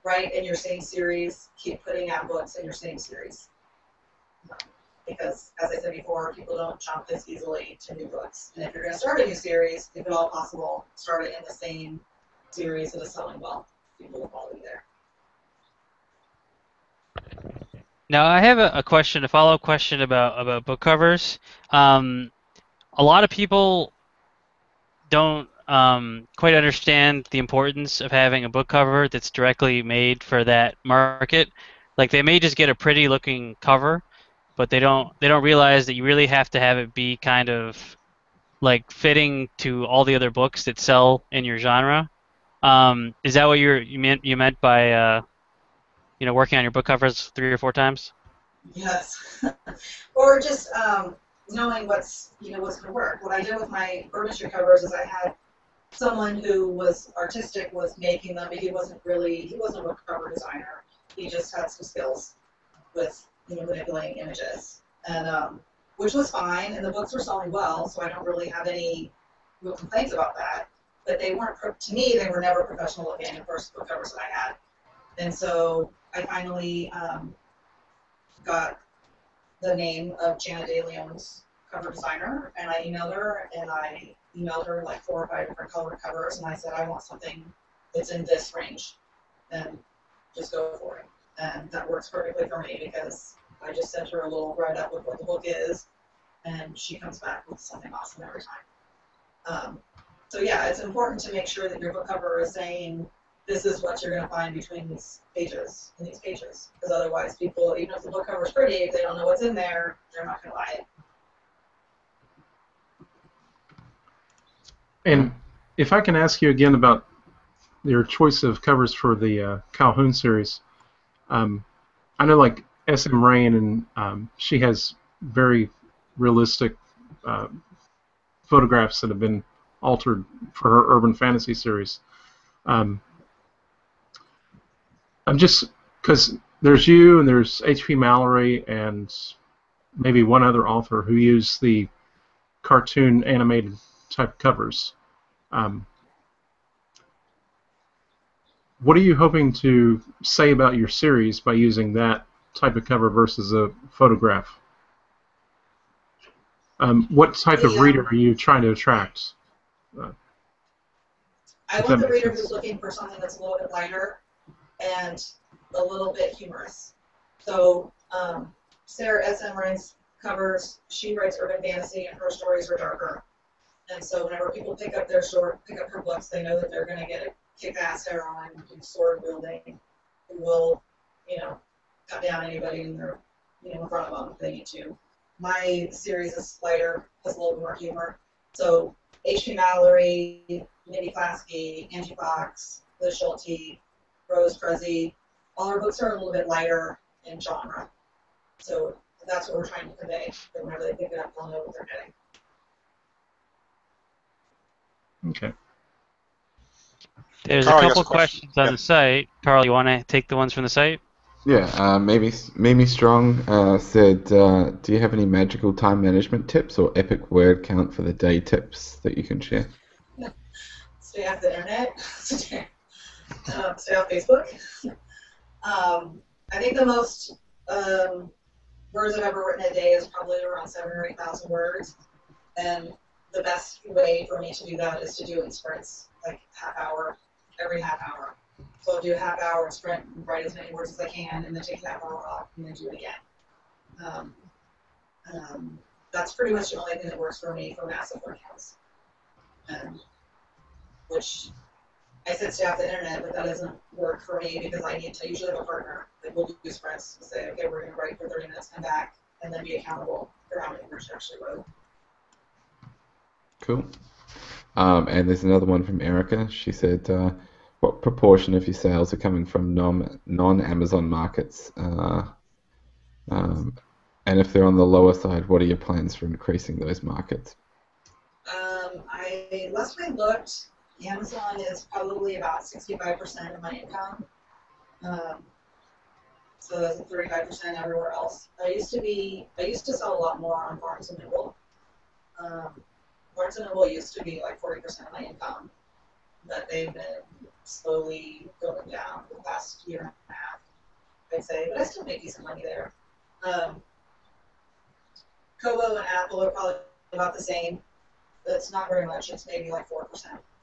write in your same series, keep putting out books in your same series. Because, as I said before, people don't jump this easily to new books. And if you're going to start a new series, if at all possible, start it in the same series that is selling well. People will follow you there. Now I have a question, a follow-up question about book covers. A lot of people don't quite understand the importance of having a book cover that's directly made for that market. Like they may just get a pretty looking cover, but they don't realize that you really have to have it be kind of like fitting to all the other books that sell in your genre. Is that what you meant by working on your book covers 3 or 4 times? Yes. Or just knowing what's going to work. What I did with my furniture covers is I had someone who was artistic was making them, but he wasn't a book cover designer. He just had some skills with manipulating images, and which was fine, and the books were selling well, so I don't really have any real complaints about that. But they weren't, to me, they were never professional looking, the first book covers that I had. And so I finally got the name of Jana De Leon's cover designer, and I emailed her like 4 or 5 different colored covers, and I said, I want something that's in this range, and just go for it. And that works perfectly for me because I just sent her a little write-up with what the book is, and she comes back with something awesome every time. So yeah, it's important to make sure that your book cover is saying, this is what you're going to find between these pages, because otherwise people, even if the book cover is pretty, if they don't know what's in there, they're not going to buy it. And if I can ask you again about your choice of covers for the Calhoun series, I know like S.M. Rain, and she has very realistic photographs that have been altered for her urban fantasy series. I'm just because there's you and there's H.P. Mallory and maybe one other author who use the cartoon animated type covers. What are you hoping to say about your series by using that type of cover versus a photograph? What type of reader are you trying to attract? I want the reader who's looking for something that's a little bit lighter and a little bit humorous. So Sarah S.M. writes covers, she writes urban fantasy, and her stories are darker. And so whenever people pick up her books, they know that they're going to get a kick-ass heroine who's sword wielding, who will, cut down anybody in their, in front of them if they need to. My series is lighter, has a little more humor. So H.P. Mallory, Mindy Klasky, Angie Fox, Liz Schulte, Rose Cruzzy, all our books are a little bit lighter in genre. So that's what we're trying to convey. That whenever they pick it up, they'll know what they're getting. Okay. There's Carl, a I guess couple a question. questions on Yep. the site. Carl, you want to take the ones from the site? Yeah, maybe Mimi Strong said, do you have any magical time management tips or epic word count for the day tips that you can share? Stay off the internet. Stay off Facebook. I think the most words I've ever written a day is probably around 7,000 or 8,000 words. And the best way for me to do that is to do it in sprints, like every half hour. So I'll do a half hour sprint, write as many words as I can, and then take a half hour off, and then do it again. That's pretty much the only thing that works for me for massive word counts. Which I said stay off the internet, but that doesn't work for me because I usually have a partner. Like we'll do sprints and say, okay, we're going to write for 30 minutes, come back, and then be accountable for how many words you actually wrote. Cool. And there's another one from Erica. She said, what proportion of your sales are coming from non-Amazon markets? And if they're on the lower side, what are your plans for increasing those markets? Last time I looked, Amazon is probably about 65% of my income. So that's 35% everywhere else. I used to sell a lot more on Barnes and Noble. Barnes and Noble used to be like 40% of my income, but they've been slowly going down for the past year and a half, I'd say. But I still make decent money there. Kobo and Apple are probably about the same. That's not very much. It's maybe like 4%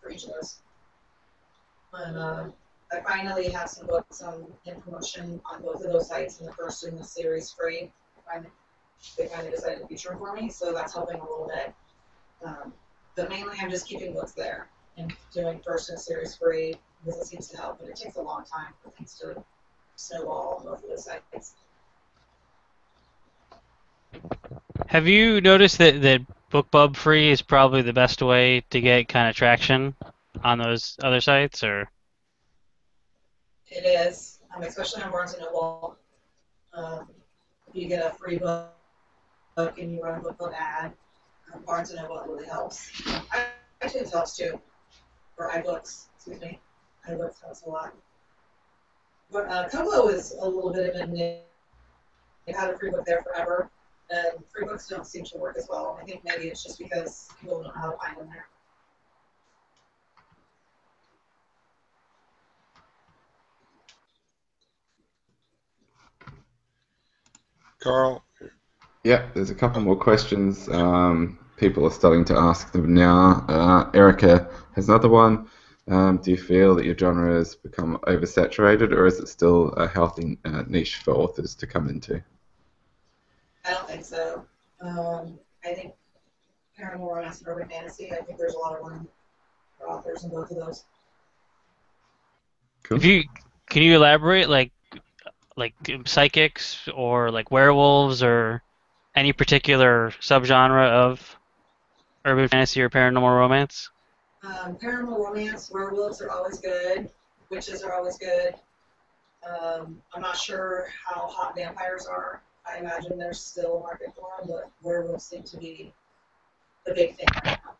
for each of those. And I finally have some books in promotion on both of those sites, and the first in the series free. They finally decided to feature for me, so that's helping a little bit. But mainly I'm just keeping books there and doing first in series free because it seems to help, but it takes a long time for things to snowball on both of those sites. Have you noticed that Bookbub free is probably the best way to get kind of traction on those other sites, or? It is, especially on Barnes and Noble. If you get a free book and you run a Bookbub ad, Barnes and Noble really helps. iTunes helps too, or iBooks, excuse me. iBooks helps a lot. But Kobo is a little bit of a niche. They've had a free book there forever, and free books don't seem to work as well. I think maybe it's just because people don't know how to find them there. Carl? Yeah, there's a couple more questions. People are starting to ask them now. Erica has another one. Do you feel that your genre has become oversaturated, or is it still a healthy niche for authors to come into? I don't think so. I think paranormal romance and urban fantasy, I think there's a lot of room for authors in both of those. Cool. Can you elaborate, like psychics or like werewolves or any particular subgenre of urban fantasy or paranormal romance? Paranormal romance, werewolves are always good. Witches are always good. I'm not sure how hot vampires are. I imagine there's still a market for them, but werewolves seem to be the big thing right now.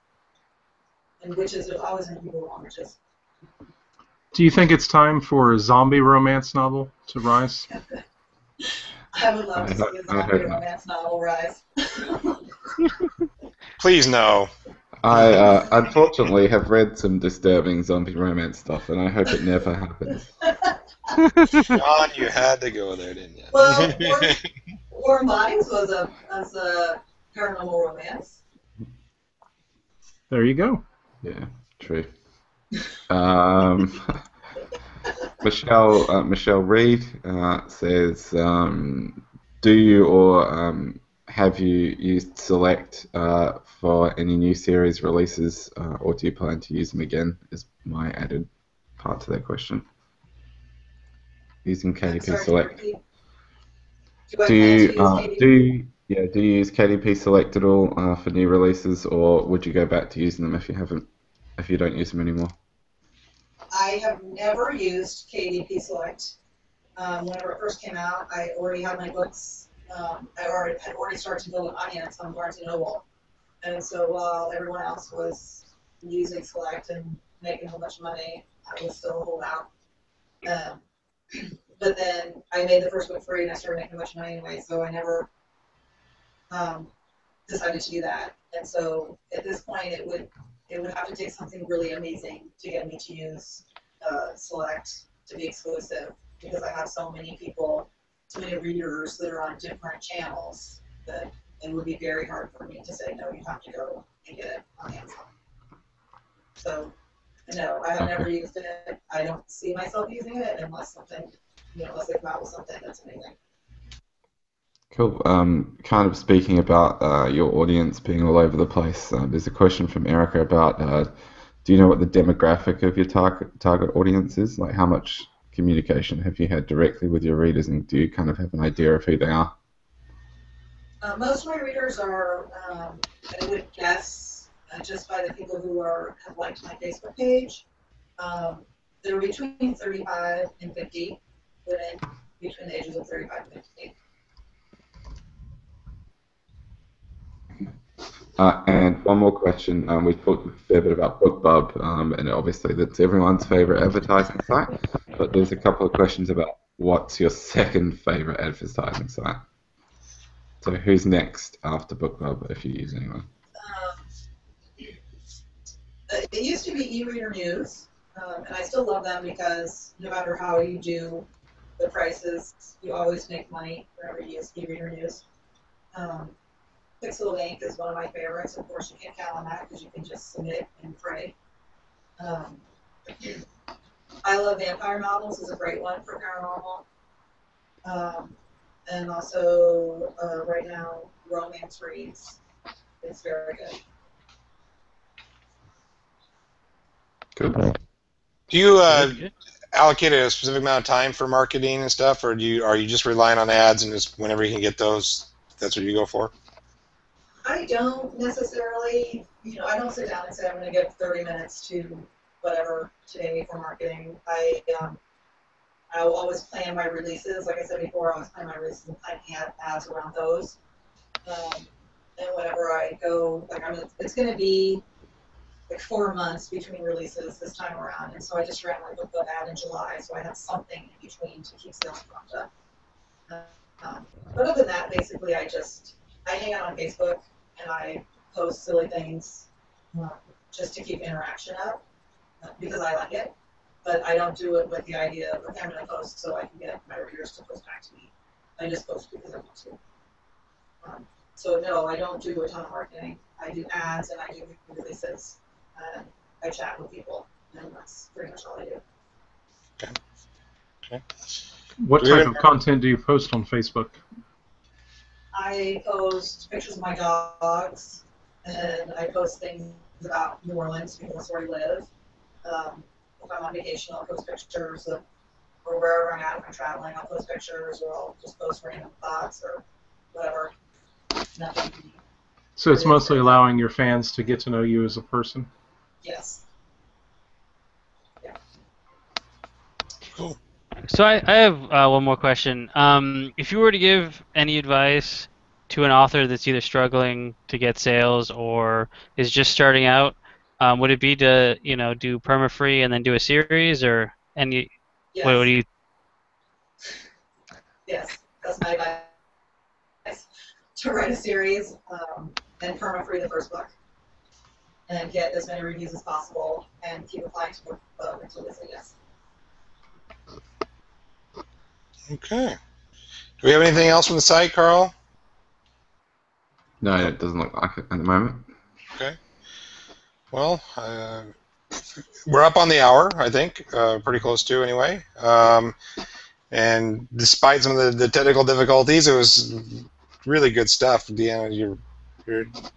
And witches, there's always going to be people who want witches. Do you think it's time for a zombie romance novel to rise? I would love to see a zombie romance novel rise. Please no. I unfortunately have read some disturbing zombie romance stuff, and I hope it never happens. John, you had to go there, didn't you? Well, Warm Bodies was a paranormal romance. There you go. Yeah, true. Michelle Reed says, do you or have you used Select for any new series releases, or do you plan to use them again? Is my added part to that question. Using KDP Select. Do you use KDP Select at all for new releases, or would you go back to using them if you don't use them anymore? I have never used KDP Select. Whenever it first came out, I already had my books. I had already started to build an audience on Barnes & Noble. And so while everyone else was using Select and making a whole bunch of money, I was still a holdout. But then I made the first book free and I started making a bunch of money anyway, so I never decided to do that. And so at this point, it would have to take something really amazing to get me to use Select to be exclusive, because I have so many people, so many readers that are on different channels that it would be very hard for me to say, no, you have to go and get it on Amazon. So, no, I have never used it. I don't see myself using it unless unless they come out with something that's amazing. Cool. Kind of speaking about your audience being all over the place, there's a question from Erica about do you know what the demographic of your target audience is? Like, how much communication have you had directly with your readers, and do you kind of have an idea of who they are? Most of my readers are, I would guess, just by the people who have liked my Facebook page. They're between 35 and 50, women between the ages of 35 and 50. And one more question. We've talked a fair bit about Bookbub, and obviously that's everyone's favorite advertising site. But there's a couple of questions about what's your second favorite advertising site. So who's next after Bookbub, if you use anyone? It used to be e-reader news, and I still love them because no matter how you do the prices, you always make money whenever you use e-reader news. Pixel Ink is one of my favorites. Of course, you can't count on that because you can just submit and pray. I Love Vampire Novels is a great one for paranormal. And also, right now, Romance Reads is very good. Cool. Do you allocate a specific amount of time for marketing and stuff, or are you just relying on ads and just whenever you can get those, that's what you go for? I don't necessarily, I don't sit down and say I'm going to give 30 minutes to whatever today for marketing. I'll always plan my releases. Like I said before, I always plan my releases and plan ads around those. And whenever I go, it's going to be like 4 months between releases this time around. And so I just ran my Bookbub ad in July, so I have something in between to keep sales pumped up. But other than that, basically, I hang out on Facebook and I post silly things just to keep interaction up because I like it. But I don't do it with the idea of, okay, I'm going to post so I can get my readers to post back to me. I just post because I want to. So no, I don't do a ton of marketing. I do ads and I do releases. And I chat with people, and that's pretty much all I do. Okay. What type of content do you post on Facebook? I post pictures of my dogs, and I post things about New Orleans because that's where I live. If I'm on vacation, I'll post pictures of, or wherever I'm at, if I'm traveling, I'll post pictures, or I'll just post random thoughts or whatever. Nothing. So it's mostly allowing your fans to get to know you as a person? Yes. Yeah. Cool. So I have one more question. If you were to give any advice to an author that's either struggling to get sales or is just starting out, would it be to do permafree and then do a series, or any? What do Yes. you? Yes. That's my advice. To write a series and perma-free the first book. And get as many reviews as possible and keep applying to Bookbub until they say yes. Okay. Do we have anything else from the site, Carl? No, it doesn't look like it at the moment. Okay. Well, we're up on the hour, I think. Pretty close to, anyway. And despite some of the technical difficulties, it was really good stuff. Deanna, you're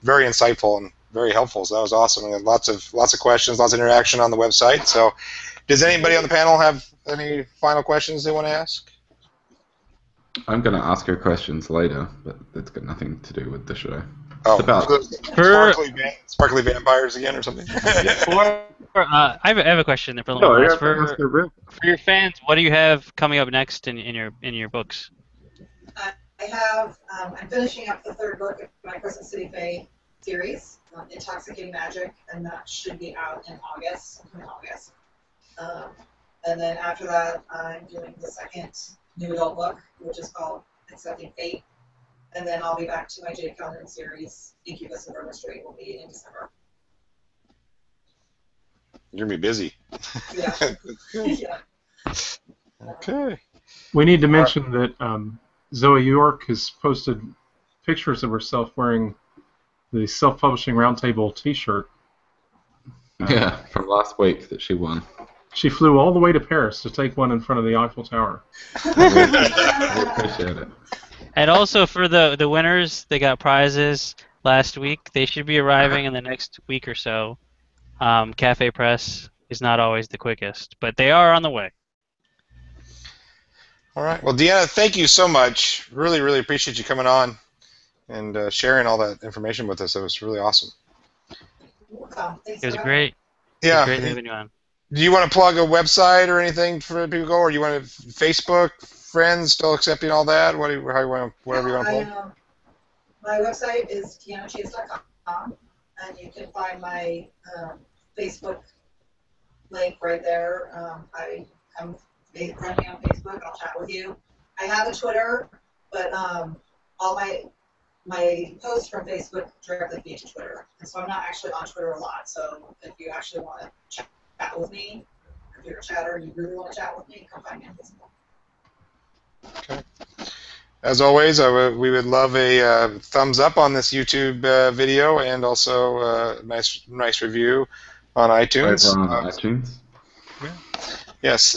very insightful and very helpful, so that was awesome. And lots of questions, lots of interaction on the website. So, does anybody on the panel have any final questions they want to ask? I'm going to ask her questions later, but it's got nothing to do with the show. Oh, It's about sparkly vampires again or something? I have a question there for for your fans. What do you have coming up next in your books? I have, I'm finishing up the third book of my Crescent City Fae series, Intoxicating Magic, and that should be out in August. And then after that, I'm doing the second new adult book, which is called Accepting Fate. And then I'll be back to my Jade Calhoun series, Incubus and Murder Street, will be in December. You're going to be busy. Yeah. Yeah. Okay. We need to mention that Zoe York has posted pictures of herself wearing the Self-Publishing Roundtable T-shirt. Yeah, from last week that she won. She flew all the way to Paris to take one in front of the Eiffel Tower. I appreciate it. And also for the winners, they got prizes last week. They should be arriving in the next week or so. Cafe Press is not always the quickest, but they are on the way. All right. Well, Deanna, thank you so much. Really, really appreciate you coming on and sharing all that information with us. It was really awesome. It was great. Yeah. It was great having you on. Do you want to plug a website or anything for people to go, or you want to Facebook friends still accepting all that? Whatever you want to plug. My website is deannachase.com, and you can find my Facebook link right there. I'm friendly on Facebook. I'll chat with you. I have a Twitter, but all my posts from Facebook directly feed to Twitter, and so I'm not actually on Twitter a lot. So if you actually want to chat with me, if you're a chatter and you really want to chat with me, come find me on Facebook. Okay. As always, we would love a thumbs up on this YouTube video, and also a nice review on iTunes. Over on iTunes. Yeah. Yes.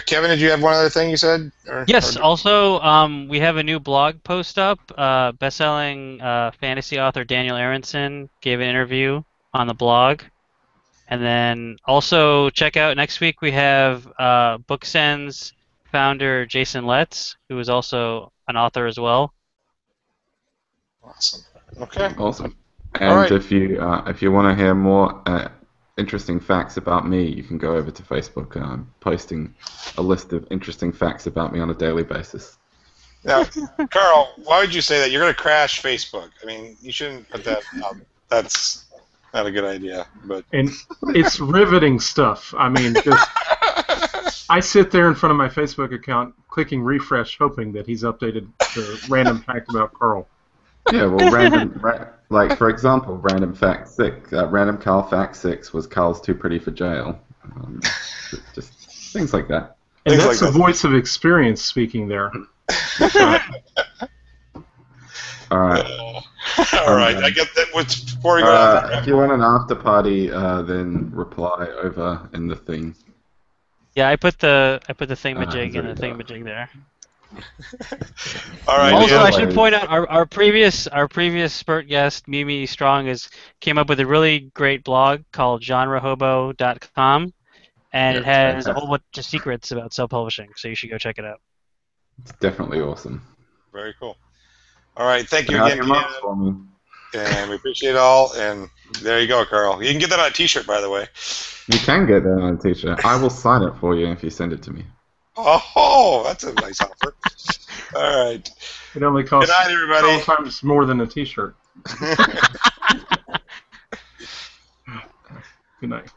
Kevin, did you have one other thing you said? Yes. Also, we have a new blog post up. Best-selling fantasy author Daniel Aronson gave an interview on the blog. And then also check out next week we have BookSend's founder Jason Letts, who is also an author as well. Awesome. Okay. Awesome. And right. if you want to hear more interesting facts about me, you can go over to Facebook. I'm posting a list of interesting facts about me on a daily basis. Now, Carl, why would you say that? You're going to crash Facebook. I mean, you shouldn't put that out. That's not a good idea. And it's riveting stuff. I mean, I sit there in front of my Facebook account clicking refresh, hoping that he's updated the random fact about Carl. Yeah, well, like for example, random Carl fact 6 was Carl's too pretty for jail. Just things like that. And that's the voice of experience speaking there. All right. All right. I get that. Before we go on. If you want an after party, then reply over in the thing. Yeah, I put the thingamajig in the thingamajig there. All right. Also, I should point out our previous Spurt guest Mimi Strong came up with a really great blog called genrehobo.com, and it has a whole bunch of secrets about self-publishing. So you should go check it out. It's definitely awesome. Very cool. All right. Thank you again, Deanna. And we appreciate it all. And there you go, Carl. You can get that on a T-shirt, by the way. You can get that on a T-shirt. I will sign it for you if you send it to me. Oh, that's a nice offer. All right. It only costs Good night, everybody. 12 times more than a T-shirt. Good night.